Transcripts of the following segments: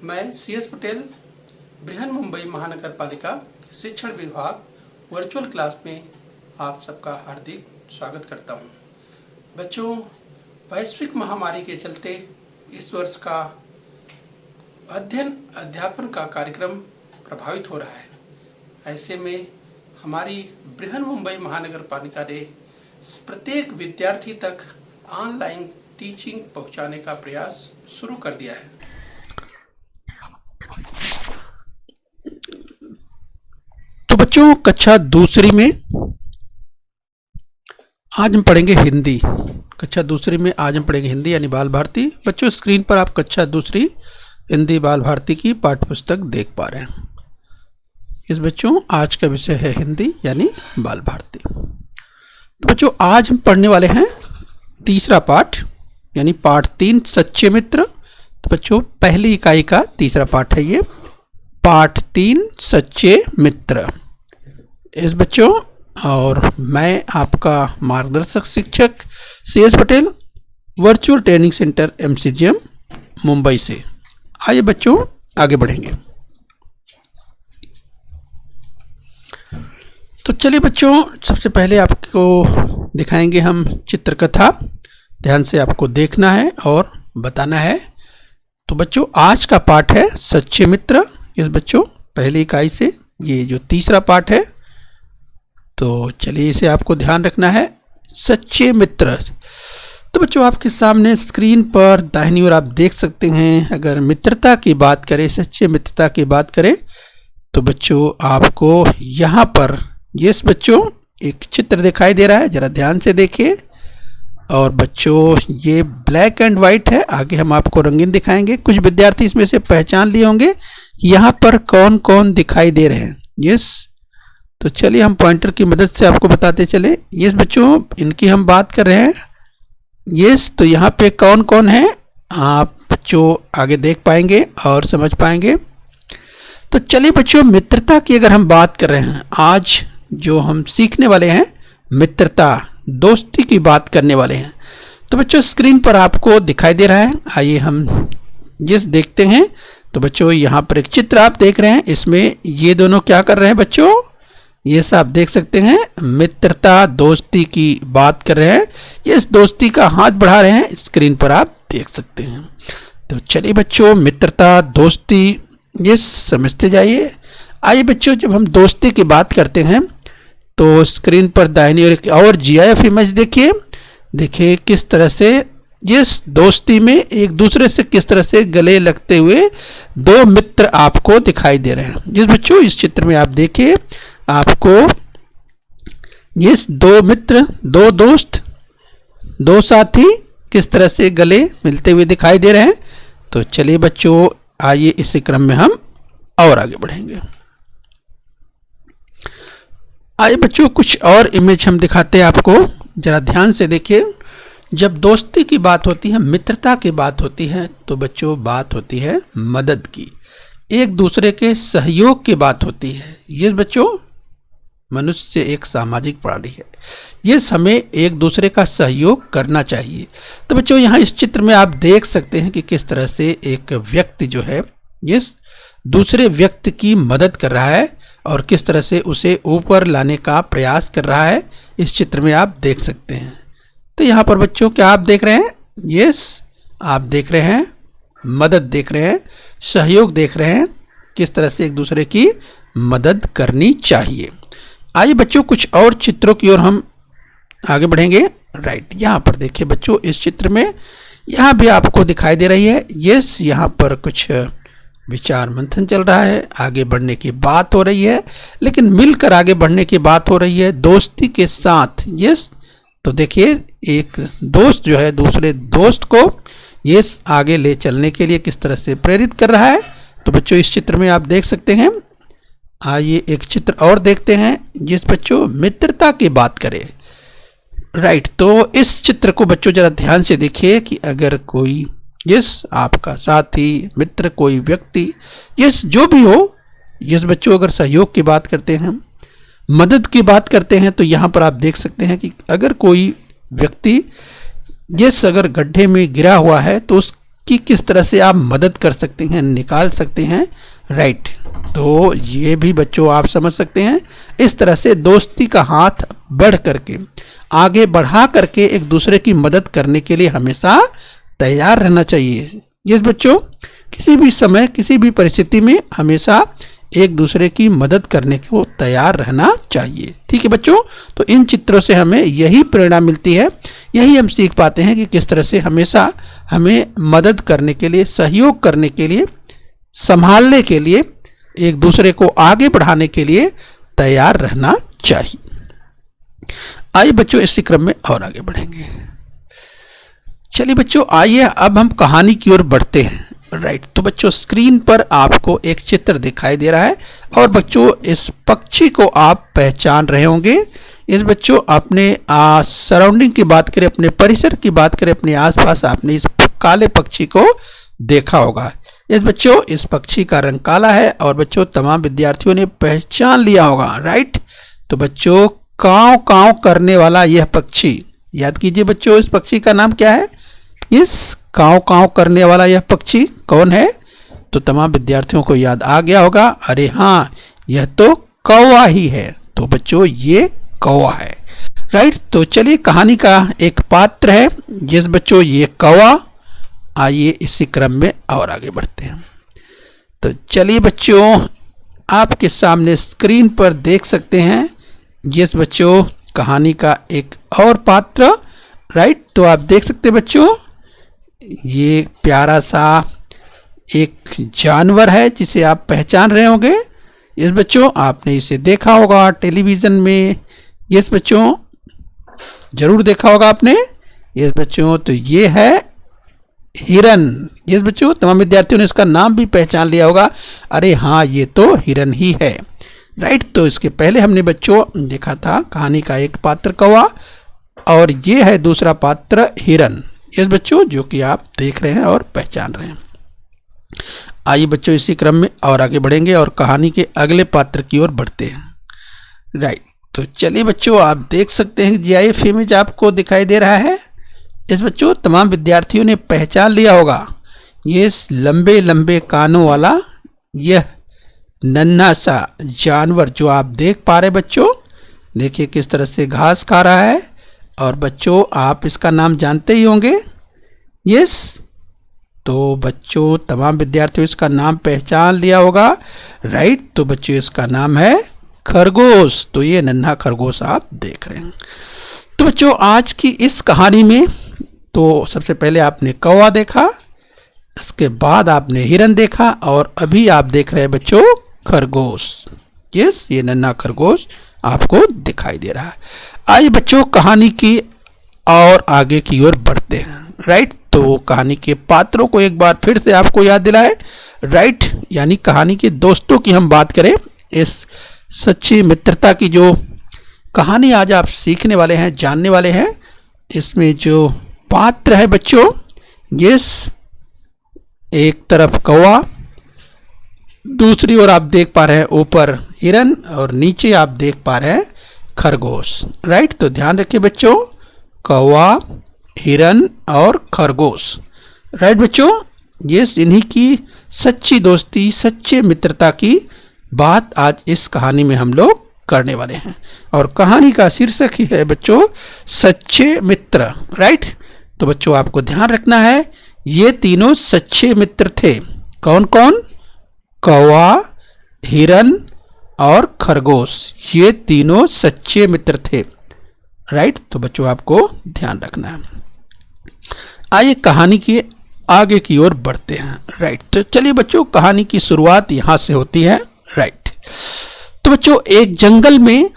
मैं CS पटेल बृहन मुंबई महानगर पालिका शिक्षण विभाग वर्चुअल क्लास में आप सबका हार्दिक स्वागत करता हूं। बच्चों, वैश्विक महामारी के चलते इस वर्ष का अध्ययन अध्यापन का कार्यक्रम प्रभावित हो रहा है। ऐसे में हमारी बृहन मुंबई महानगर पालिका ने प्रत्येक विद्यार्थी तक ऑनलाइन टीचिंग पहुंचाने का प्रयास शुरू कर दिया है। तो बच्चों, कक्षा दूसरी में आज हम पढ़ेंगे हिंदी। कक्षा दूसरी में आज हम पढ़ेंगे हिंदी यानी बाल भारती। बच्चों, स्क्रीन पर आप कक्षा दूसरी हिंदी बाल भारती की पाठ्य पुस्तक देख पा रहे हैं। इस बच्चों, आज का विषय है हिंदी यानी बाल भारती। तो बच्चों, आज हम पढ़ने वाले हैं तीसरा पाठ यानी पाठ 3 सच्चे मित्र। तो बच्चों, पहली इकाई का तीसरा पाठ है ये, पाठ 3 सच्चे मित्र। इस बच्चों, और मैं आपका मार्गदर्शक शिक्षक CS Patel, virtual training centre MCGM Mumbai से। आइए बच्चों, आगे बढ़ेंगे। तो चलिए बच्चों, सबसे पहले आपको दिखाएंगे हम चित्रकथा। ध्यान से आपको देखना है और बताना है। तो बच्चों, आज का पाठ है सच्चे मित्र। इस बच्चों, पहली इकाई से ये जो तीसरा पाठ है, तो चलिए इसे आपको ध्यान रखना है, सच्चे मित्र। तो बच्चों, आपके सामने स्क्रीन पर दाहिनी ओर आप देख सकते हैं, अगर मित्रता की बात करें, सच्चे मित्रता की बात करें, तो बच्चों आपको यहाँ पर यस बच्चों एक चित्र दिखाई दे रहा है, जरा ध्यान से देखिए। और बच्चों, ये ब्लैक एंड वाइट है, आगे हम आपको रंगीन दिखाएंगे। कुछ विद्यार्थी इसमें से पहचान लिए होंगे यहाँ पर कौन कौन दिखाई दे रहे हैं। यस, तो चलिए हम पॉइंटर की मदद से आपको बताते चले। यस बच्चों, इनकी हम बात कर रहे हैं। यस, तो यहाँ पे कौन कौन है आप बच्चों आगे देख पाएंगे और समझ पाएंगे। तो चलिए बच्चों, मित्रता की अगर हम बात कर रहे हैं, आज जो हम सीखने वाले हैं मित्रता, दोस्ती की बात करने वाले हैं। तो बच्चों, स्क्रीन पर आपको दिखाई दे रहा है, आइए हम यस देखते हैं। तो बच्चों, यहाँ पर एक चित्र आप देख रहे हैं, इसमें ये दोनों क्या कर रहे हैं बच्चों, ये सब आप देख सकते हैं, मित्रता दोस्ती की बात कर रहे हैं। ये इस दोस्ती का हाथ बढ़ा रहे हैं, स्क्रीन पर आप देख सकते हैं। तो चलिए बच्चों, मित्रता दोस्ती ये समझते जाइए। आइए बच्चों, जब हम दोस्ती की बात करते हैं तो स्क्रीन पर दाहिनी ओर और GIF इमेज देखिए। देखिए किस तरह से इस दोस्ती में एक दूसरे से किस तरह से गले लगते हुए दो मित्र आपको दिखाई दे रहे हैं। जिस बच्चों, इस चित्र में आप देखिए, आपको ये दो मित्र, दो दोस्त, दो साथी किस तरह से गले मिलते हुए दिखाई दे रहे हैं। तो चलिए बच्चों, आइए इसी क्रम में हम और आगे बढ़ेंगे। आइए बच्चों, कुछ और इमेज हम दिखाते हैं आपको, जरा ध्यान से देखिए। जब दोस्ती की बात होती है, मित्रता की बात होती है, तो बच्चों बात होती है मदद की, एक दूसरे के सहयोग की बात होती है। ये बच्चों, मनुष्य एक सामाजिक प्राणी है, ये हमें एक दूसरे का सहयोग करना चाहिए। तो बच्चों, यहाँ इस चित्र में आप देख सकते हैं कि किस तरह से एक व्यक्ति जो है ये दूसरे व्यक्ति की मदद कर रहा है और किस तरह से उसे ऊपर लाने का प्रयास कर रहा है, इस चित्र में आप देख सकते हैं। तो यहाँ पर बच्चों क्या आप देख रहे हैं, यस आप देख रहे हैं मदद देख रहे हैं, सहयोग देख रहे हैं, किस तरह से एक दूसरे की मदद करनी चाहिए। आइए बच्चों, कुछ और चित्रों की ओर हम आगे बढ़ेंगे। राइट, यहाँ पर देखिए बच्चों, इस चित्र में यहाँ भी आपको दिखाई दे रही है, यस यहाँ पर कुछ विचार मंथन चल रहा है, आगे बढ़ने की बात हो रही है, लेकिन मिलकर आगे बढ़ने की बात हो रही है दोस्ती के साथ। यस, तो देखिए एक दोस्त जो है दूसरे दोस्त को ये आगे ले चलने के लिए किस तरह से प्रेरित कर रहा है। तो बच्चों, इस चित्र में आप देख सकते हैं। आइए एक चित्र और देखते हैं, जिस बच्चों मित्रता की बात करें। राइट, तो इस चित्र को बच्चों जरा ध्यान से देखिए कि अगर कोई यस आपका साथी, मित्र, कोई व्यक्ति, यस जो भी हो, यस बच्चों अगर सहयोग की बात करते हैं, मदद की बात करते हैं, तो यहाँ पर आप देख सकते हैं कि अगर कोई व्यक्ति यस अगर गड्ढे में गिरा हुआ है तो उस कि किस तरह से आप मदद कर सकते हैं, निकाल सकते हैं, राइट। तो ये भी बच्चों आप समझ सकते हैं। इस तरह से दोस्ती का हाथ बढ़ करके, आगे बढ़ा करके एक दूसरे की मदद करने के लिए हमेशा तैयार रहना चाहिए। यस बच्चों, किसी भी समय, किसी भी परिस्थिति में हमेशा एक दूसरे की मदद करने को तैयार रहना चाहिए। ठीक है बच्चों, तो इन चित्रों से हमें यही प्रेरणा मिलती है, यही हम सीख पाते हैं कि किस तरह से हमेशा हमें मदद करने के लिए, सहयोग करने के लिए, संभालने के लिए, एक दूसरे को आगे बढ़ाने के लिए तैयार रहना चाहिए। आइए बच्चों इसी क्रम में और आगे बढ़ेंगे। चलिए बच्चों, आइए अब हम कहानी की ओर बढ़ते हैं, राइट। तो बच्चों स्क्रीन पर आपको एक चित्र दिखाई दे रहा है और बच्चों इस पक्षी को आप पहचान रहे होंगे। इस बच्चों अपने सराउंडिंग की बात करें, अपने परिसर की बात करें, अपने आसपास आपने इस काले पक्षी को देखा होगा। इस बच्चों इस पक्षी का रंग काला है और बच्चों तमाम विद्यार्थियों ने पहचान लिया होगा, राइट। तो बच्चों कांव कांव करने वाला यह पक्षी, याद कीजिए बच्चों इस पक्षी का नाम क्या है। इस कांव कांव करने वाला यह पक्षी कौन है? तो तमाम विद्यार्थियों को याद आ गया होगा, अरे हाँ यह तो कौवा ही है। तो बच्चों ये कौवा है, राइट। तो चलिए कहानी का एक पात्र है जिस बच्चों ये कौवा। आइए इसी क्रम में और आगे बढ़ते हैं। तो चलिए बच्चों आपके सामने स्क्रीन पर देख सकते हैं जिस बच्चों कहानी का एक और पात्र, राइट। तो आप देख सकते हैं बच्चों ये प्यारा सा एक जानवर है जिसे आप पहचान रहे होंगे। इस बच्चों आपने इसे देखा होगा टेलीविज़न में, यस बच्चों जरूर देखा होगा आपने। यस बच्चों तो ये है हिरन। यस बच्चों तमाम विद्यार्थियों ने इसका नाम भी पहचान लिया होगा, अरे हाँ ये तो हिरन ही है, राइट। तो इसके पहले हमने बच्चों देखा था कहानी का एक पात्र कौवा और ये है दूसरा पात्र हिरन। यस बच्चों जो कि आप देख रहे हैं और पहचान रहे हैं। आइए बच्चों इसी क्रम में और आगे बढ़ेंगे और कहानी के अगले पात्र की ओर बढ़ते हैं, राइट। तो चलिए बच्चों आप देख सकते हैं GIF इमेज आपको दिखाई दे रहा है। इस बच्चों तमाम विद्यार्थियों ने पहचान लिया होगा, ये लंबे लंबे कानों वाला यह नन्हा सा जानवर जो आप देख पा रहे बच्चों, देखिए किस तरह से घास खा रहा है। और बच्चों आप इसका नाम जानते ही होंगे, यस। तो बच्चों तमाम विद्यार्थियों इसका नाम पहचान लिया होगा, राइट। तो बच्चों इसका नाम है खरगोश। तो ये नन्हा खरगोश आप देख रहे हैं। तो बच्चों आज की इस कहानी में तो सबसे पहले आपने कौवा देखा, इसके बाद आपने हिरन देखा और अभी आप देख रहे हैं बच्चों खरगोश। यस ये नन्हा खरगोश आपको दिखाई दे रहा है। आइए बच्चों कहानी की और आगे की ओर बढ़ते हैं, राइट। तो कहानी के पात्रों को एक बार फिर से आपको याद दिलाए, राइट। यानी कहानी के दोस्तों की हम बात करें, इस सच्ची मित्रता की जो कहानी आज आप सीखने वाले हैं, जानने वाले हैं, इसमें जो पात्र है बच्चों, यस एक तरफ कौवा, दूसरी ओर आप देख पा रहे हैं ऊपर हिरन और नीचे आप देख पा रहे हैं खरगोश, राइट। तो ध्यान रखिए बच्चों कौवा, हिरन और खरगोश, राइट बच्चों। यस इन्हीं की सच्ची दोस्ती, सच्चे मित्रता की बात आज इस कहानी में हम लोग करने वाले हैं और कहानी का शीर्षक ही है बच्चों सच्चे मित्र, राइट। तो बच्चों आपको ध्यान रखना है ये तीनों सच्चे मित्र थे। कौन कौन? कौवा, हिरन और खरगोश, ये तीनों सच्चे मित्र थे, राइट। तो बच्चों आपको ध्यान रखना है। आइए कहानी के आगे की ओर बढ़ते हैं, राइट। तो चलिए बच्चों कहानी की शुरुआत यहां से होती है, राइट। तो बच्चों एक जंगल में,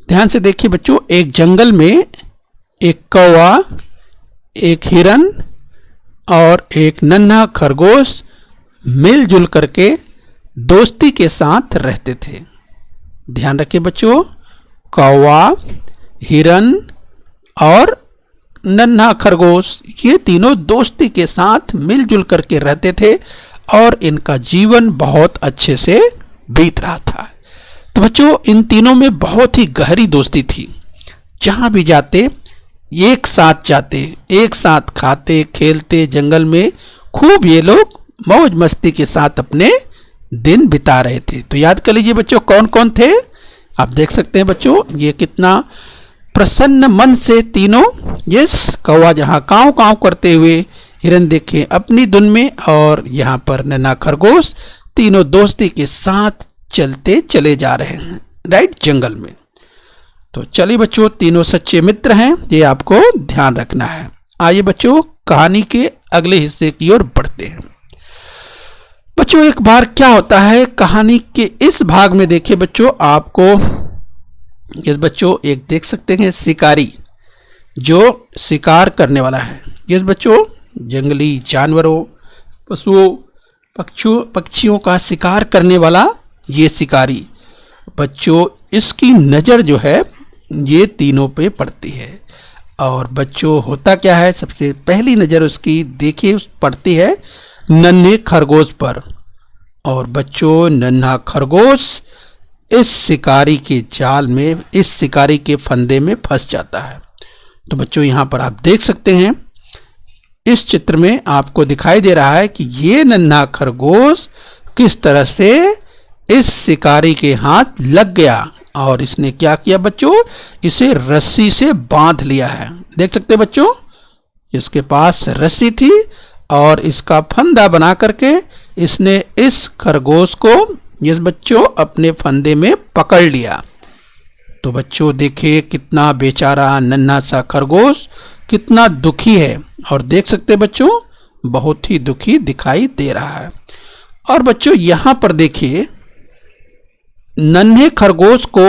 ध्यान से देखिए बच्चों, एक जंगल में एक कौवा, एक हिरन और एक नन्हा खरगोश मिलजुल करके दोस्ती के साथ रहते थे। ध्यान रखिए बच्चों कौवा, हिरन और नन्हा खरगोश ये तीनों दोस्ती के साथ मिलजुल करके रहते थे और इनका जीवन बहुत अच्छे से बीत रहा था। तो बच्चों इन तीनों में बहुत ही गहरी दोस्ती थी, जहां भी जाते एक साथ जाते, एक साथ खाते, खेलते, जंगल में खूब ये लोग मौज मस्ती के साथ अपने दिन बिता रहे थे। तो याद कर लीजिए बच्चों, कौन कौन थे। आप देख सकते हैं बच्चों, ये कितना प्रसन्न मन से तीनों, यस, कौवा जहां काव काव करते हुए, हिरन देखे अपनी धुन में, और यहाँ पर नन्हा खरगोश तीनों दोस्ती के साथ चलते चले जा रहे हैं, राइट, जंगल में। तो चलिए बच्चों, तीनों सच्चे मित्र हैं, ये आपको ध्यान रखना है। आइए बच्चों, कहानी के अगले हिस्से की ओर बढ़ते हैं। बच्चों, एक बार क्या होता है, कहानी के इस भाग में देखिए बच्चों, आपको यस बच्चों एक देख सकते हैं शिकारी जो शिकार करने वाला है। यस बच्चों, जंगली जानवरों, पशुओं, पक्षियों का शिकार करने वाला ये शिकारी बच्चों, इसकी नज़र जो है ये तीनों पे पड़ती है। और बच्चों होता क्या है, सबसे पहली नज़र उसकी देखिए पड़ती है नन्हे खरगोश पर। और बच्चों नन्हा खरगोश इस शिकारी के जाल में, इस शिकारी के फंदे में फंस जाता है। तो बच्चों यहाँ पर आप देख सकते हैं, इस चित्र में आपको दिखाई दे रहा है कि ये नन्हा खरगोश किस तरह से इस शिकारी के हाथ लग गया, और इसने क्या किया बच्चों, इसे रस्सी से बांध लिया है। देख सकते हैं बच्चों, इसके पास रस्सी थी और इसका फंदा बना करके इसने इस खरगोश को, इस बच्चों, अपने फंदे में पकड़ लिया। तो बच्चों देखिए कितना बेचारा नन्हा सा खरगोश कितना दुखी है, और देख सकते हैं बच्चों बहुत ही दुखी दिखाई दे रहा है। और बच्चों यहाँ पर देखिए, नन्हे खरगोश को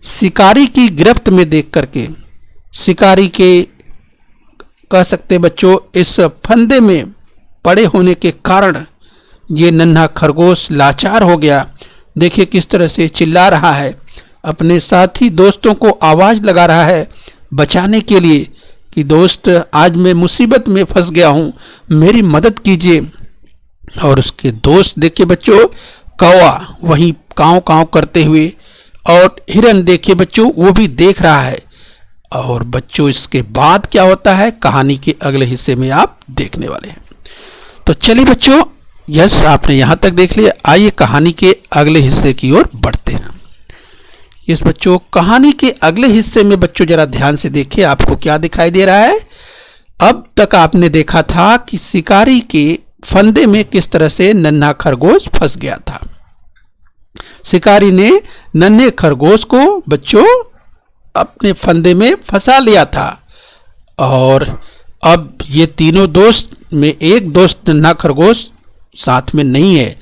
शिकारी की गिरफ्त में देख करके, शिकारी के कह सकते बच्चों इस फंदे में पड़े होने के कारण ये नन्हा खरगोश लाचार हो गया। देखिए किस तरह से चिल्ला रहा है, अपने साथी दोस्तों को आवाज़ लगा रहा है बचाने के लिए कि दोस्त आज मैं मुसीबत में फंस गया हूँ, मेरी मदद कीजिए। और उसके दोस्त देखिए बच्चों, कौवा वहीं काँव काँव करते हुए, और हिरन देखिए बच्चों वो भी देख रहा है। और बच्चों इसके बाद क्या होता है, कहानी के अगले हिस्से में आप देखने वाले हैं। तो चलिए बच्चों, यस आपने यहाँ तक देख लिया, आइए कहानी के अगले हिस्से की ओर बढ़ते हैं। इस बच्चों कहानी के अगले हिस्से में बच्चों जरा ध्यान से देखिए, आपको क्या दिखाई दे रहा है। अब तक आपने देखा था कि शिकारी के फंदे में किस तरह से नन्हा खरगोश फंस गया था। शिकारी ने नन्हे खरगोश को बच्चों अपने फंदे में फंसा लिया था, और अब ये तीनों दोस्त में एक दोस्त नन्हा खरगोश साथ में नहीं है।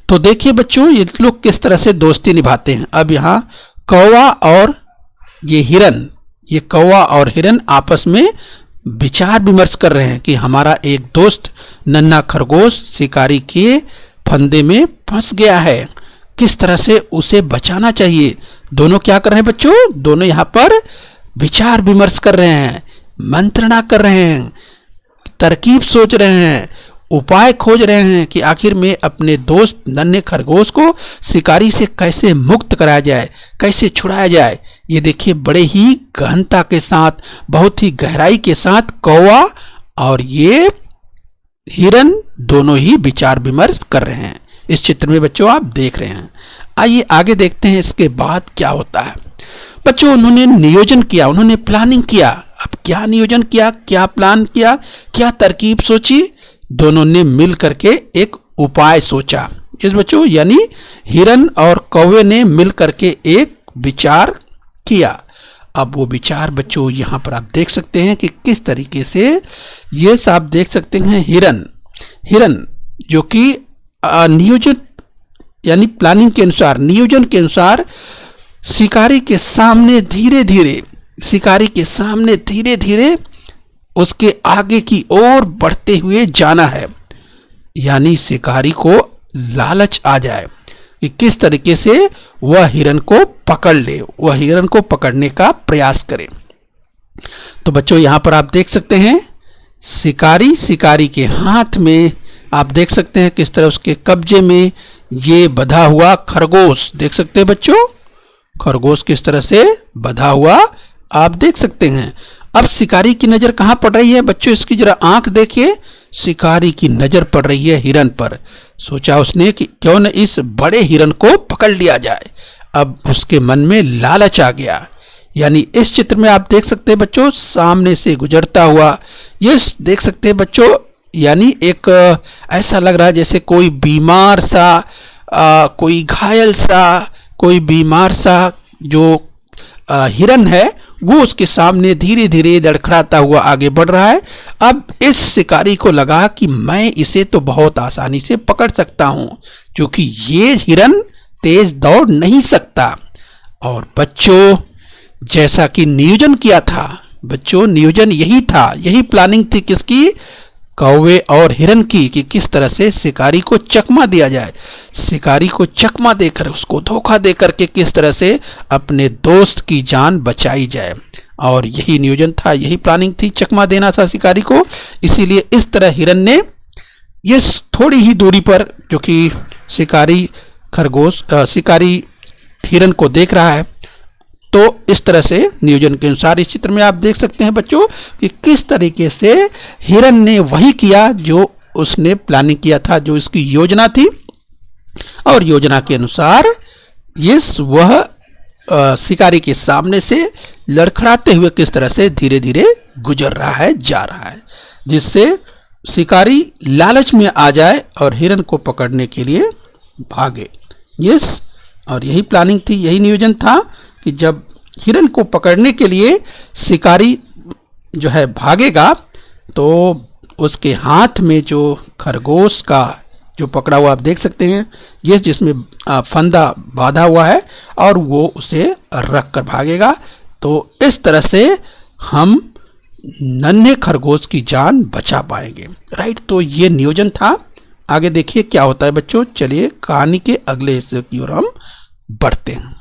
तो देखिए बच्चों ये लोग किस तरह से दोस्ती निभाते हैं। अब यहाँ कौवा और ये हिरन, ये कौवा और हिरन आपस में विचार विमर्श कर रहे हैं कि हमारा एक दोस्त नन्हा खरगोश शिकारी के फंदे में फंस गया है, किस तरह से उसे बचाना चाहिए। दोनों क्या कर रहे हैं बच्चों, दोनों यहाँ पर विचार विमर्श कर रहे हैं, मंत्रणा कर रहे हैं, तरकीब सोच रहे हैं, उपाय खोज रहे हैं कि आखिर में अपने दोस्त नन्हे खरगोश को शिकारी से कैसे मुक्त कराया जाए, कैसे छुड़ाया जाए। ये देखिए बड़े ही गहनता के साथ, बहुत ही गहराई के साथ कौवा और ये हिरन दोनों ही विचार विमर्श कर रहे हैं। इस चित्र में बच्चों आप देख रहे हैं। आइए आगे देखते हैं इसके बाद क्या होता है। बच्चों उन्होंने नियोजन किया, उन्होंने प्लानिंग किया। अब क्या नियोजन किया, क्या प्लान किया, क्या तरकीब सोची, दोनों ने मिल करके एक उपाय सोचा। इस बच्चों यानी हिरन और कौवे ने मिल करके एक विचार किया। अब वो विचार बच्चों यहाँ पर आप देख सकते हैं कि किस तरीके से ये सब देख सकते हैं। हिरन जो कि नियोजन यानी प्लानिंग के अनुसार, नियोजन के अनुसार शिकारी के सामने धीरे धीरे उसके आगे की ओर बढ़ते हुए जाना है, यानी शिकारी को लालच आ जाए कि किस तरीके से वह हिरन को पकड़ ले, वह हिरन को पकड़ने का प्रयास करे। तो बच्चों यहाँ पर आप देख सकते हैं शिकारी के हाथ में आप देख सकते हैं किस तरह उसके कब्जे में ये बंधा हुआ खरगोश, देख सकते हैं बच्चों खरगोश किस तरह से बंधा हुआ आप देख सकते हैं। अब शिकारी की नजर कहां पड़ रही है बच्चों, इसकी जरा आंख देखिए, शिकारी की नजर पड़ रही है हिरन पर। सोचा उसने कि क्यों न इस बड़े हिरन को पकड़ लिया जाए। अब उसके मन में लालच आ गया। यानी इस चित्र में आप देख सकते हैं बच्चों, सामने से गुजरता हुआ, ये देख सकते हैं बच्चों, यानी एक ऐसा लग रहा है जैसे कोई बीमार सा, कोई घायल सा, कोई बीमार सा जो हिरन है वो उसके सामने धीरे धीरे लड़खड़ाता हुआ आगे बढ़ रहा है। अब इस शिकारी को लगा कि मैं इसे तो बहुत आसानी से पकड़ सकता हूं, क्योंकि ये हिरन तेज दौड़ नहीं सकता। और बच्चों, जैसा कि नियोजन किया था बच्चों, नियोजन यही था, यही प्लानिंग थी किसकी, कौवे और हिरन की, कि किस तरह से शिकारी को चकमा दिया जाए। शिकारी को चकमा देकर, उसको धोखा देकर के किस तरह से अपने दोस्त की जान बचाई जाए। और यही नियोजन था, यही प्लानिंग थी, चकमा देना था शिकारी को। इसीलिए इस तरह हिरन ने ये थोड़ी ही दूरी पर, जो कि शिकारी हिरन को देख रहा है, तो इस तरह से नियोजन के अनुसार इस चित्र में आप देख सकते हैं बच्चों कि किस तरीके से हिरन ने वही किया जो उसने प्लानिंग किया था, जो इसकी योजना थी। और योजना के अनुसार वह शिकारी के सामने से लड़खड़ाते हुए किस तरह से धीरे धीरे गुजर रहा है, जा रहा है, जिससे शिकारी लालच में आ जाए और हिरन को पकड़ने के लिए भागे। और यही प्लानिंग थी, यही नियोजन था कि जब हिरन को पकड़ने के लिए शिकारी जो है भागेगा, तो उसके हाथ में जो खरगोश का जो पकड़ा हुआ आप देख सकते हैं, ये जिसमें फंदा बांधा हुआ है, और वो उसे रख कर भागेगा। तो इस तरह से हम नन्हे खरगोश की जान बचा पाएंगे। राइट, तो ये नियोजन था। आगे देखिए क्या होता है बच्चों। चलिए कहानी के अगले हिस्से की ओर हम बढ़ते हैं।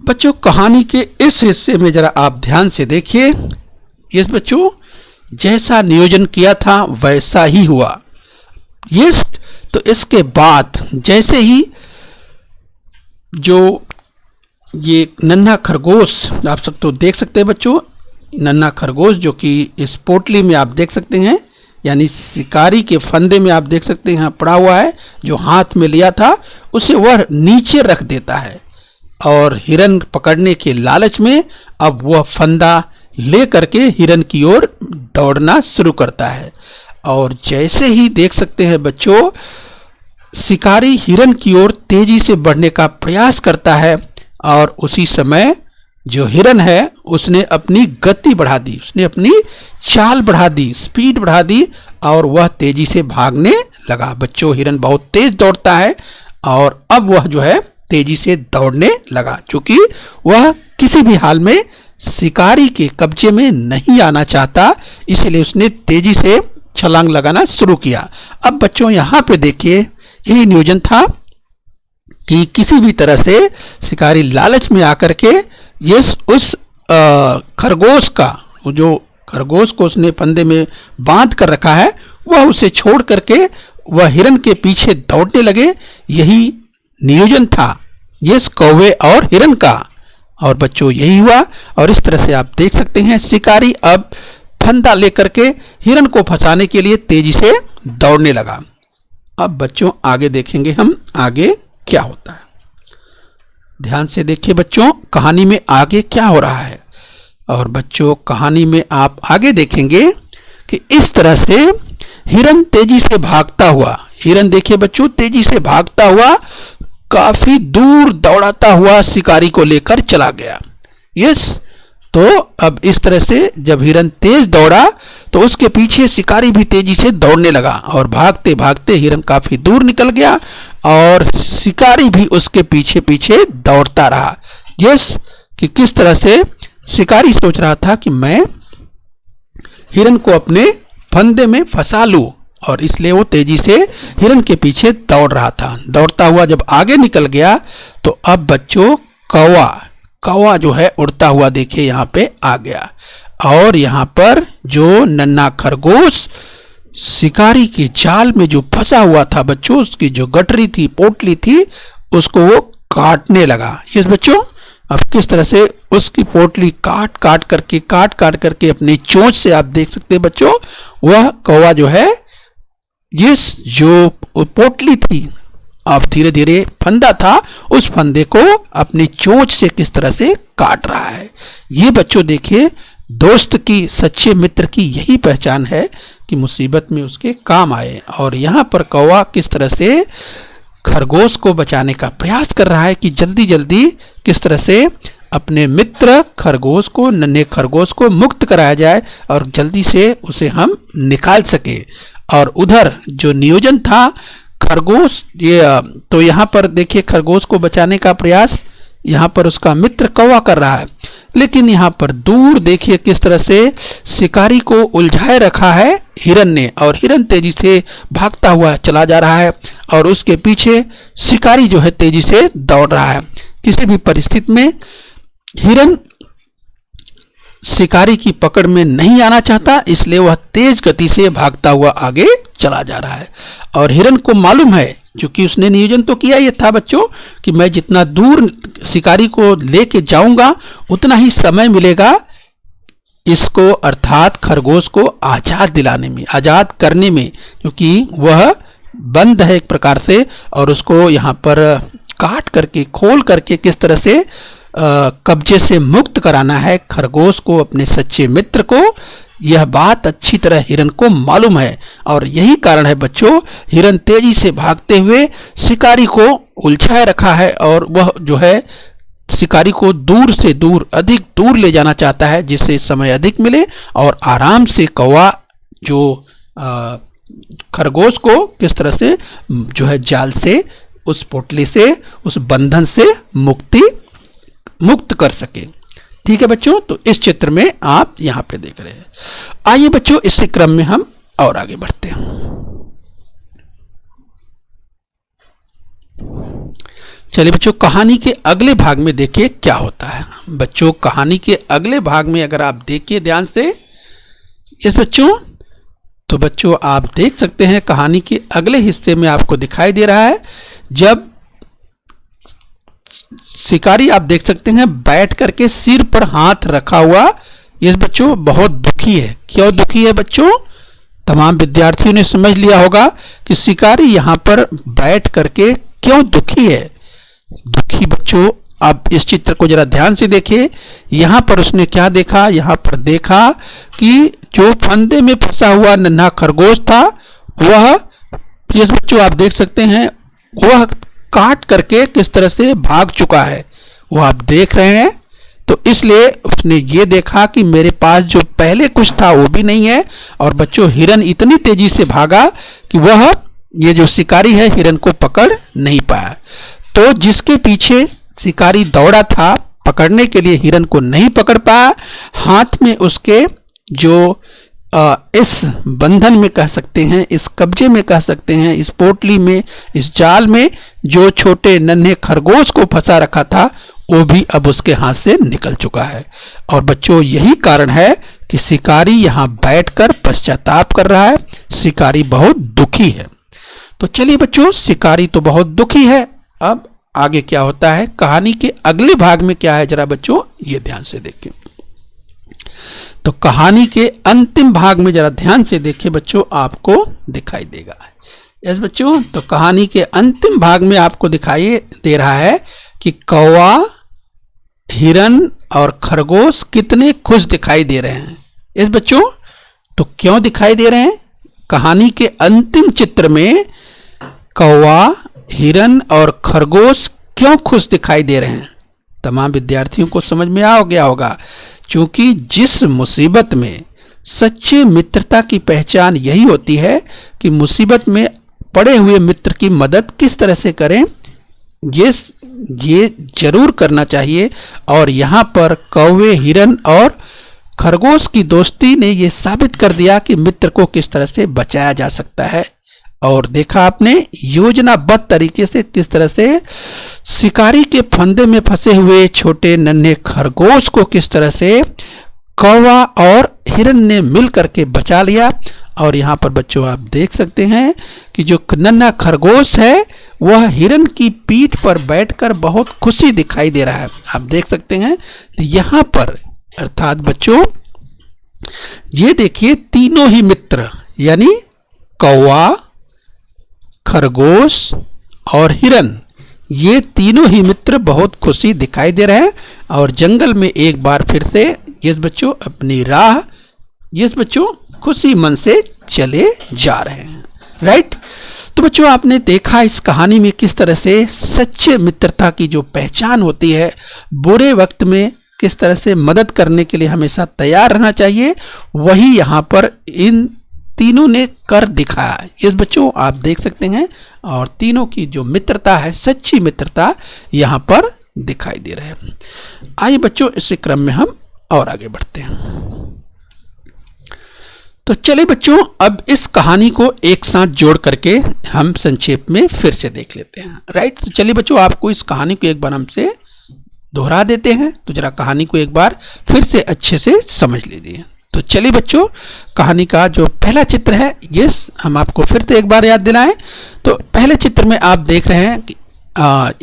बच्चों, कहानी के इस हिस्से में जरा आप ध्यान से देखिए। यस बच्चों, जैसा नियोजन किया था वैसा ही हुआ। यस, तो इसके बाद जैसे ही जो ये नन्हा खरगोश, आप सब तो देख सकते हैं बच्चों, नन्हा खरगोश जो कि इस पोटली में आप देख सकते हैं, यानी शिकारी के फंदे में आप देख सकते हैं यहाँ पड़ा हुआ है, जो हाथ में लिया था उसे वह नीचे रख देता है, और हिरन पकड़ने के लालच में अब वह फंदा ले करके हिरन की ओर दौड़ना शुरू करता है। और जैसे ही देख सकते हैं बच्चों, शिकारी हिरन की ओर तेजी से बढ़ने का प्रयास करता है, और उसी समय जो हिरन है उसने अपनी गति बढ़ा दी, उसने अपनी चाल बढ़ा दी, स्पीड बढ़ा दी, और वह तेजी से भागने लगा। बच्चों, हिरन बहुत तेज दौड़ता है, और अब वह जो है तेजी से दौड़ने लगा, क्योंकि वह किसी भी हाल में शिकारी के कब्जे में नहीं आना चाहता, इसलिए उसने तेजी से छलांग लगाना शुरू किया। अब बच्चों यहाँ पे देखिए, यही नियोजन था कि किसी भी तरह से शिकारी लालच में आकर के उस खरगोश का, जो खरगोश को उसने फंदे में बांध कर रखा है, वह उसे छोड़ करके वह हिरन के पीछे दौड़ने लगे। यही नियोजन था कौवे और हिरन का। और बच्चों यही हुआ, और इस तरह से आप देख सकते हैं शिकारी अब फंदा लेकर के हिरन को फंसाने के लिए तेजी से दौड़ने लगा। अब बच्चों आगे देखेंगे हम, आगे क्या होता है। ध्यान से देखिए बच्चों, कहानी में आगे क्या हो रहा है। और बच्चों, कहानी में आप आगे देखेंगे कि इस तरह से हिरन तेजी से भागता हुआ, हिरन देखिए बच्चों, तेजी से भागता हुआ काफी दूर दौड़ाता हुआ शिकारी को लेकर चला गया। यस, तो अब इस तरह से जब हिरन तेज दौड़ा तो उसके पीछे शिकारी भी तेजी से दौड़ने लगा, और भागते भागते हिरन काफी दूर निकल गया, और शिकारी भी उसके पीछे पीछे दौड़ता रहा। यस, कि किस तरह से शिकारी सोच रहा था कि मैं हिरन को अपने फंदे में फंसा लूं, और इसलिए वो तेजी से हिरन के पीछे दौड़ रहा था। दौड़ता हुआ जब आगे निकल गया तो अब बच्चों कौवा जो है उड़ता हुआ देखिए यहाँ पे आ गया, और यहाँ पर जो नन्हा खरगोश शिकारी के जाल में जो फंसा हुआ था बच्चों, उसकी जो गठरी थी, पोटली थी, उसको वो काटने लगा। यस बच्चों, अब किस तरह से उसकी पोटली काट काट करके अपनी चोंच से आप देख सकते हैं बच्चों, वह कौवा जो है इस जो पोटली थी, अब धीरे धीरे फंदा था, उस फंदे को अपनी चोंच से किस तरह से काट रहा है। ये बच्चों देखिए, दोस्त की, सच्चे मित्र की यही पहचान है कि मुसीबत में उसके काम आए। और यहाँ पर कौवा किस तरह से खरगोश को बचाने का प्रयास कर रहा है कि जल्दी जल्दी किस तरह से अपने मित्र खरगोश को, नन्हे खरगोश को मुक्त कराया जाए और जल्दी से उसे हम निकाल सके। और उधर जो नियोजन था खरगोश, ये तो यहाँ पर देखिए खरगोश को बचाने का प्रयास यहाँ पर उसका मित्र कौवा कर रहा है, लेकिन यहाँ पर दूर देखिए किस तरह से शिकारी को उलझाए रखा है हिरन ने, और हिरन तेजी से भागता हुआ चला जा रहा है और उसके पीछे शिकारी जो है तेजी से दौड़ रहा है। किसी भी परिस्थिति में हिरन शिकारी की पकड़ में नहीं आना चाहता, इसलिए वह तेज गति से भागता हुआ आगे चला जा रहा है। और हिरन को मालूम है, क्योंकि उसने नियोजन तो किया ये था बच्चों कि मैं जितना दूर शिकारी को लेके जाऊंगा उतना ही समय मिलेगा इसको, अर्थात खरगोश को आजाद दिलाने में, आजाद करने में, क्योंकि वह बंद है एक प्रकार से, और उसको यहाँ पर काट करके, खोल करके किस तरह से कब्जे से मुक्त कराना है खरगोश को, अपने सच्चे मित्र को। यह बात अच्छी तरह हिरन को मालूम है और यही कारण है बच्चों, हिरन तेजी से भागते हुए शिकारी को उलझाए रखा है और वह जो है शिकारी को दूर से दूर, अधिक दूर ले जाना चाहता है, जिससे समय अधिक मिले और आराम से कौवा जो खरगोश को किस तरह से जो है जाल से, उस पोटली से, उस बंधन से मुक्त कर सके। ठीक है बच्चों, तो इस चित्र में आप यहां पे देख रहे हैं। आइए बच्चों, इसी क्रम में हम और आगे बढ़ते हैं। चलिए बच्चों, कहानी के अगले भाग में देखिए क्या होता है। बच्चों, कहानी के अगले भाग में अगर आप देखिए ध्यान से इस बच्चों, तो बच्चों आप देख सकते हैं कहानी के अगले हिस्से में आपको दिखाई दे रहा है, जब शिकारी आप देख सकते हैं बैठ करके सिर पर हाथ रखा हुआ, ये बच्चों बहुत दुखी है। क्यों दुखी है बच्चों? तमाम विद्यार्थियों ने समझ लिया होगा कि शिकारी यहां पर बैठ करके क्यों दुखी है। दुखी बच्चों, अब इस चित्र को जरा ध्यान से देखिए। यहां पर उसने क्या देखा? यहां पर देखा कि जो फंदे में फंसा हुआ नन्हा खरगोश था, वह इस बच्चों आप देख सकते हैं वह काट करके किस तरह से भाग चुका है, वो आप देख रहे हैं। तो इसलिए उसने ये देखा कि मेरे पास जो पहले कुछ था वो भी नहीं है, और बच्चों हिरन इतनी तेजी से भागा कि वह ये जो शिकारी है हिरन को पकड़ नहीं पाया। तो जिसके पीछे शिकारी दौड़ा था पकड़ने के लिए, हिरन को नहीं पकड़ पाया। हाथ में उसके जो इस बंधन में कह सकते हैं, इस कब्जे में कह सकते हैं, इस पोटली में, इस जाल में जो छोटे नन्हे खरगोश को फंसा रखा था, वो भी अब उसके हाथ से निकल चुका है। और बच्चों यही कारण है कि शिकारी यहां बैठकर पश्चाताप कर रहा है। शिकारी बहुत दुखी है। तो चलिए बच्चों, शिकारी तो बहुत दुखी है। अब आगे क्या होता है, कहानी के अगले भाग में क्या है, जरा बच्चों ये ध्यान से देखें। तो कहानी के अंतिम भाग में जरा ध्यान से देखिए बच्चों, आपको दिखाई देगा। यस बच्चों, तो कहानी के अंतिम भाग में आपको दिखाई दे रहा है कि कौवा, हिरन और खरगोश कितने खुश दिखाई दे रहे हैं। यस बच्चों, तो क्यों दिखाई दे रहे हैं? कहानी के अंतिम चित्र में कौवा, हिरन और खरगोश क्यों खुश दिखाई दे रहे हैं? तमाम विद्यार्थियों को समझ में आ गया होगा, क्योंकि जिस मुसीबत में सच्ची मित्रता की पहचान यही होती है कि मुसीबत में पड़े हुए मित्र की मदद किस तरह से करें, ये जरूर करना चाहिए। और यहाँ पर कौवे, हिरन और खरगोश की दोस्ती ने ये साबित कर दिया कि मित्र को किस तरह से बचाया जा सकता है। और देखा आपने योजनाबद्ध तरीके से किस तरह से शिकारी के फंदे में फंसे हुए छोटे नन्हे खरगोश को किस तरह से कौवा और हिरन ने मिल करके बचा लिया। और यहाँ पर बच्चों आप देख सकते हैं कि जो नन्हा खरगोश है वह हिरन की पीठ पर बैठकर बहुत खुशी दिखाई दे रहा है। आप देख सकते हैं। तो यहाँ पर अर्थात बच्चों ये देखिए तीनों ही मित्र यानी कौवा, खरगोश और हिरन, ये तीनों ही मित्र बहुत खुशी दिखाई दे रहे हैं और जंगल में एक बार फिर से यस बच्चों अपनी राह यस बच्चों खुशी मन से चले जा रहे हैं। राइट। तो बच्चों आपने देखा इस कहानी में किस तरह से सच्चे मित्रता की जो पहचान होती है, बुरे वक्त में किस तरह से मदद करने के लिए हमेशा तैयार रहना चाहिए, वही यहाँ पर इन तीनों ने कर दिखाया। इस बच्चों आप देख सकते हैं और तीनों की जो मित्रता है, सच्ची मित्रता यहाँ पर दिखाई दे रहे हैं। आइए बच्चों इसी क्रम में हम और आगे बढ़ते हैं। तो चलिए बच्चों अब इस कहानी को एक साथ जोड़ करके हम संक्षेप में फिर से देख लेते हैं। राइट। तो चलिए बच्चों आपको इस कहानी को एक बार हमसे दोहरा देते हैं, तो जरा कहानी को एक बार फिर से अच्छे से समझ लीजिए। तो चलिए बच्चों कहानी का जो पहला चित्र है ये हम आपको फिर से एक बार याद दिलाएं। तो पहले चित्र में आप देख रहे हैं कि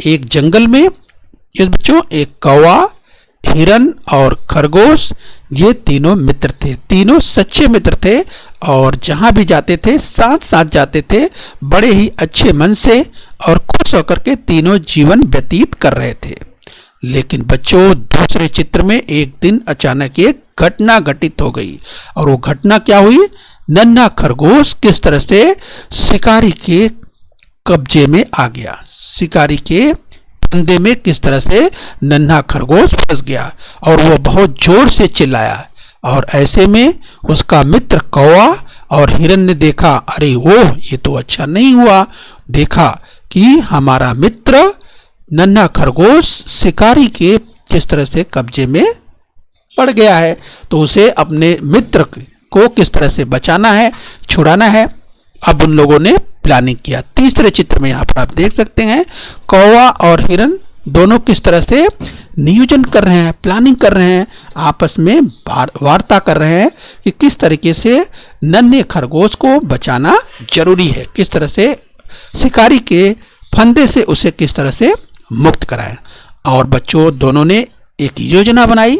एक जंगल में ये बच्चों एक कौवा, हिरन और खरगोश, ये तीनों मित्र थे, तीनों सच्चे मित्र थे और जहां भी जाते थे साथ साथ जाते थे, बड़े ही अच्छे मन से और खुश होकर के तीनों जीवन व्यतीत कर रहे थे। लेकिन बच्चों दूसरे चित्र में एक दिन अचानक एक घटना घटित हो गई और वो घटना क्या हुई, नन्हा खरगोश किस तरह से शिकारी के कब्जे में आ गया, शिकारी के फंदे में किस तरह से नन्हा खरगोश फंस गया और वो बहुत जोर से चिल्लाया। और ऐसे में उसका मित्र कौवा और हिरन ने देखा, अरे ओह ये तो अच्छा नहीं हुआ, देखा कि हमारा मित्र नन्हा खरगोश शिकारी के किस तरह से कब्जे में पड़ गया है, तो उसे अपने मित्र को किस तरह से बचाना है, छुड़ाना है। अब उन लोगों ने प्लानिंग किया। तीसरे चित्र में यहाँ पर आप देख सकते हैं कौवा और हिरन दोनों किस तरह से नियोजन कर रहे हैं, प्लानिंग कर रहे हैं, आपस में वार्ता कर रहे हैं कि किस तरीके से नन्हे खरगोश को बचाना जरूरी है, किस तरह से शिकारी के फंदे से उसे किस तरह से मुक्त कराएं। और बच्चों दोनों ने एक योजना बनाई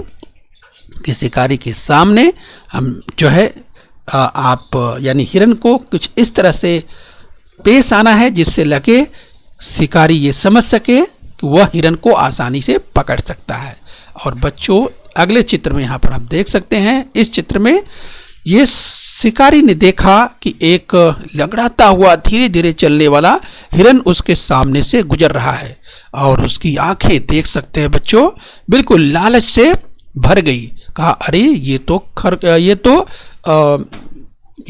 कि शिकारी के सामने हम जो है आप यानी हिरन को कुछ इस तरह से पेश आना है जिससे लगे शिकारी ये समझ सके कि वह हिरन को आसानी से पकड़ सकता है। और बच्चों अगले चित्र में यहाँ पर आप देख सकते हैं, इस चित्र में ये शिकारी ने देखा कि एक लंगड़ाता हुआ धीरे धीरे चलने वाला हिरन उसके सामने से गुजर रहा है और उसकी आंखें देख सकते हैं बच्चों बिल्कुल लालच से भर गई। कहा अरे ये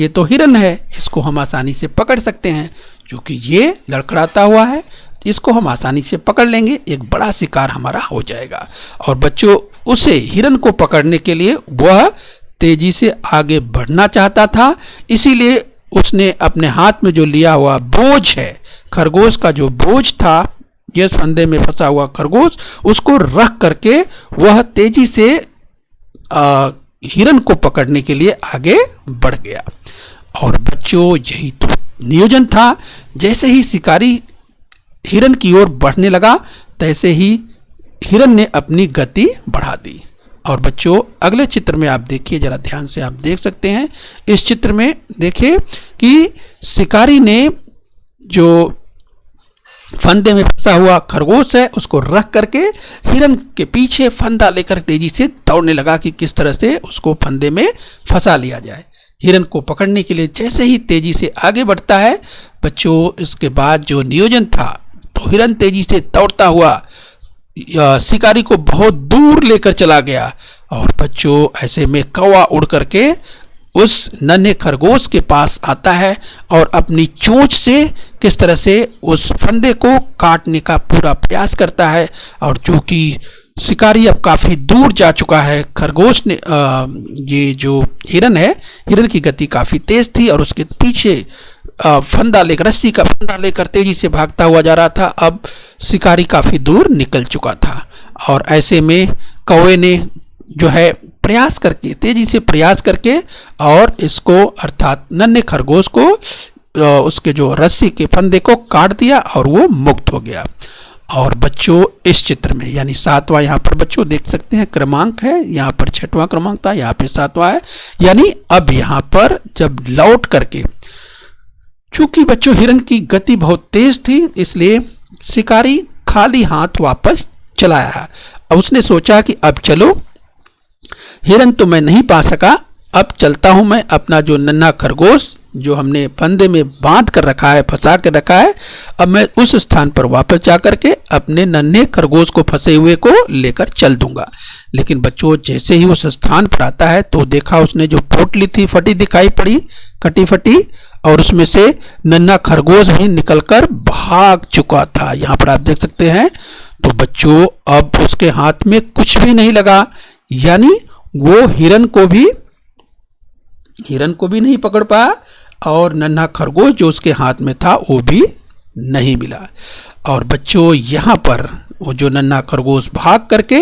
तो हिरन है, इसको हम आसानी से पकड़ सकते हैं, क्योंकि ये लड़खड़ाता हुआ है, इसको हम आसानी से पकड़ लेंगे, एक बड़ा शिकार हमारा हो जाएगा। और बच्चों उसे हिरन को पकड़ने के लिए वह तेजी से आगे बढ़ना चाहता था, इसीलिए उसने अपने हाथ में जो लिया हुआ बोझ है, खरगोश का जो बोझ था, ये फंदे में फंसा हुआ खरगोश, उसको रख करके वह तेजी से हिरन को पकड़ने के लिए आगे बढ़ गया। और बच्चों यही तो नियोजन था। जैसे ही शिकारी हिरन की ओर बढ़ने लगा तैसे ही हिरन ने अपनी गति बढ़ा दी। और बच्चों अगले चित्र में आप देखिए, जरा ध्यान से आप देख सकते हैं, इस चित्र में देखिए कि शिकारी ने जो फंदे में फंसा हुआ खरगोश है उसको रख करके हिरन के पीछे फंदा लेकर तेजी से दौड़ने लगा कि किस तरह से उसको फंदे में फंसा लिया जाए। हिरन को पकड़ने के लिए जैसे ही तेजी से आगे बढ़ता है बच्चों, इसके बाद जो नियोजन था, तो हिरन तेजी से दौड़ता हुआ शिकारी को बहुत दूर लेकर चला गया। और बच्चों ऐसे में कौवा उड़ करके उस नन्हे खरगोश के पास आता है और अपनी चोंच से किस तरह से उस फंदे को काटने का पूरा प्रयास करता है। और चूंकि शिकारी अब काफी दूर जा चुका है, खरगोश ने ये जो हिरन है, हिरन की गति काफी तेज थी और उसके पीछे फंदा लेकर, रस्सी का फंदा लेकर तेजी से भागता हुआ जा रहा था। अब शिकारी काफी दूर निकल चुका था और ऐसे में कौवे ने जो है प्रयास करके, तेजी से प्रयास करके और इसको अर्थात नन्हे खरगोश को उसके जो रस्सी के फंदे को काट दिया और वो मुक्त हो गया। और बच्चों इस चित्र में यानी 7वां यहाँ पर बच्चों देख सकते हैं क्रमांक है, यहाँ पर 6वां क्रमांक था, यहाँ पे 7वां है। यानी अब यहाँ पर जब लौट करके, चूंकि बच्चों हिरन की गति बहुत तेज थी इसलिए शिकारी खाली हाथ वापस चला आया। अब उसने सोचा कि अब चलो, हिरन तो मैं नहीं पा सका, अब चलता हूं मैं अपना जो नन्हा खरगोश जो हमने फंदे में बांध कर रखा है, फंसा कर रखा है, अब मैं उस स्थान पर वापस जाकर के अपने नन्हे खरगोश को फंसे हुए को लेकर चल दूंगा। लेकिन बच्चों जैसे ही उस स्थान पर आता है तो देखा उसने जो पोटली थी फटी दिखाई पड़ी, कटी फटी, और उसमें से नन्हा खरगोश भी निकलकर भाग चुका था। यहाँ पर आप देख सकते हैं। तो बच्चों अब उसके हाथ में कुछ भी नहीं लगा, यानी वो हिरन को भी नहीं पकड़ पाया और नन्हा खरगोश जो उसके हाथ में था वो भी नहीं मिला। और बच्चों यहाँ पर वो जो नन्हा खरगोश भाग करके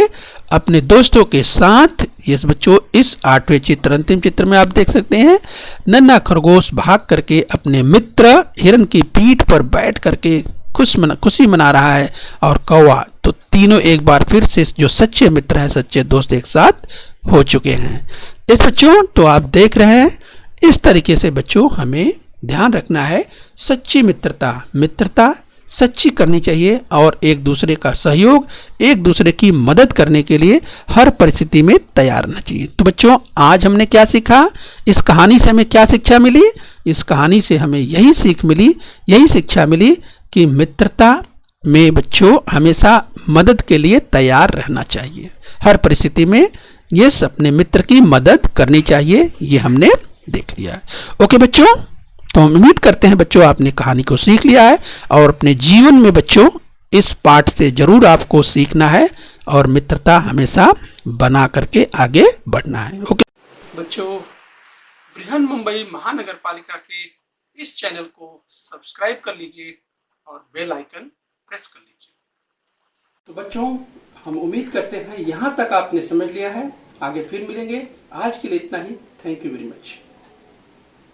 अपने दोस्तों के साथ, यस बच्चों इस 8वें चित्र अंतिम चित्र में आप देख सकते हैं, नन्हा खरगोश भाग करके अपने मित्र हिरन की पीठ पर बैठ करके खुशी मना रहा है। और कौवा, तो तीनों एक बार फिर से जो सच्चे मित्र हैं, सच्चे दोस्त एक साथ हो चुके हैं। इस बच्चों तो आप देख रहे हैं, इस तरीके से बच्चों हमें ध्यान रखना है, सच्ची मित्रता सच्ची करनी चाहिए और एक दूसरे का सहयोग, एक दूसरे की मदद करने के लिए हर परिस्थिति में तैयार रहना चाहिए। तो बच्चों आज हमने क्या सीखा, इस कहानी से हमें क्या शिक्षा मिली? इस कहानी से हमें यही सीख मिली, यही शिक्षा मिली कि मित्रता में बच्चों हमेशा मदद के लिए तैयार रहना चाहिए, हर परिस्थिति में यस अपने मित्र की मदद करनी चाहिए। ये हमने देख लिया है। ओके बच्चों, तो हम उम्मीद करते हैं बच्चों आपने कहानी को सीख लिया है और अपने जीवन में बच्चों इस पाठ से जरूर आपको सीखना है और मित्रता हमेशा बना करके आगे बढ़ना है। ओके बच्चों, बृहन मुंबई महानगर पालिका के इस चैनल को सब्सक्राइब कर लीजिए और बेल आइकन प्रेस कर लीजिए। तो बच्चों हम उम्मीद करते हैं यहाँ तक आपने समझ लिया है। आगे फिर मिलेंगे, आज के लिए इतना ही। Thank you very much.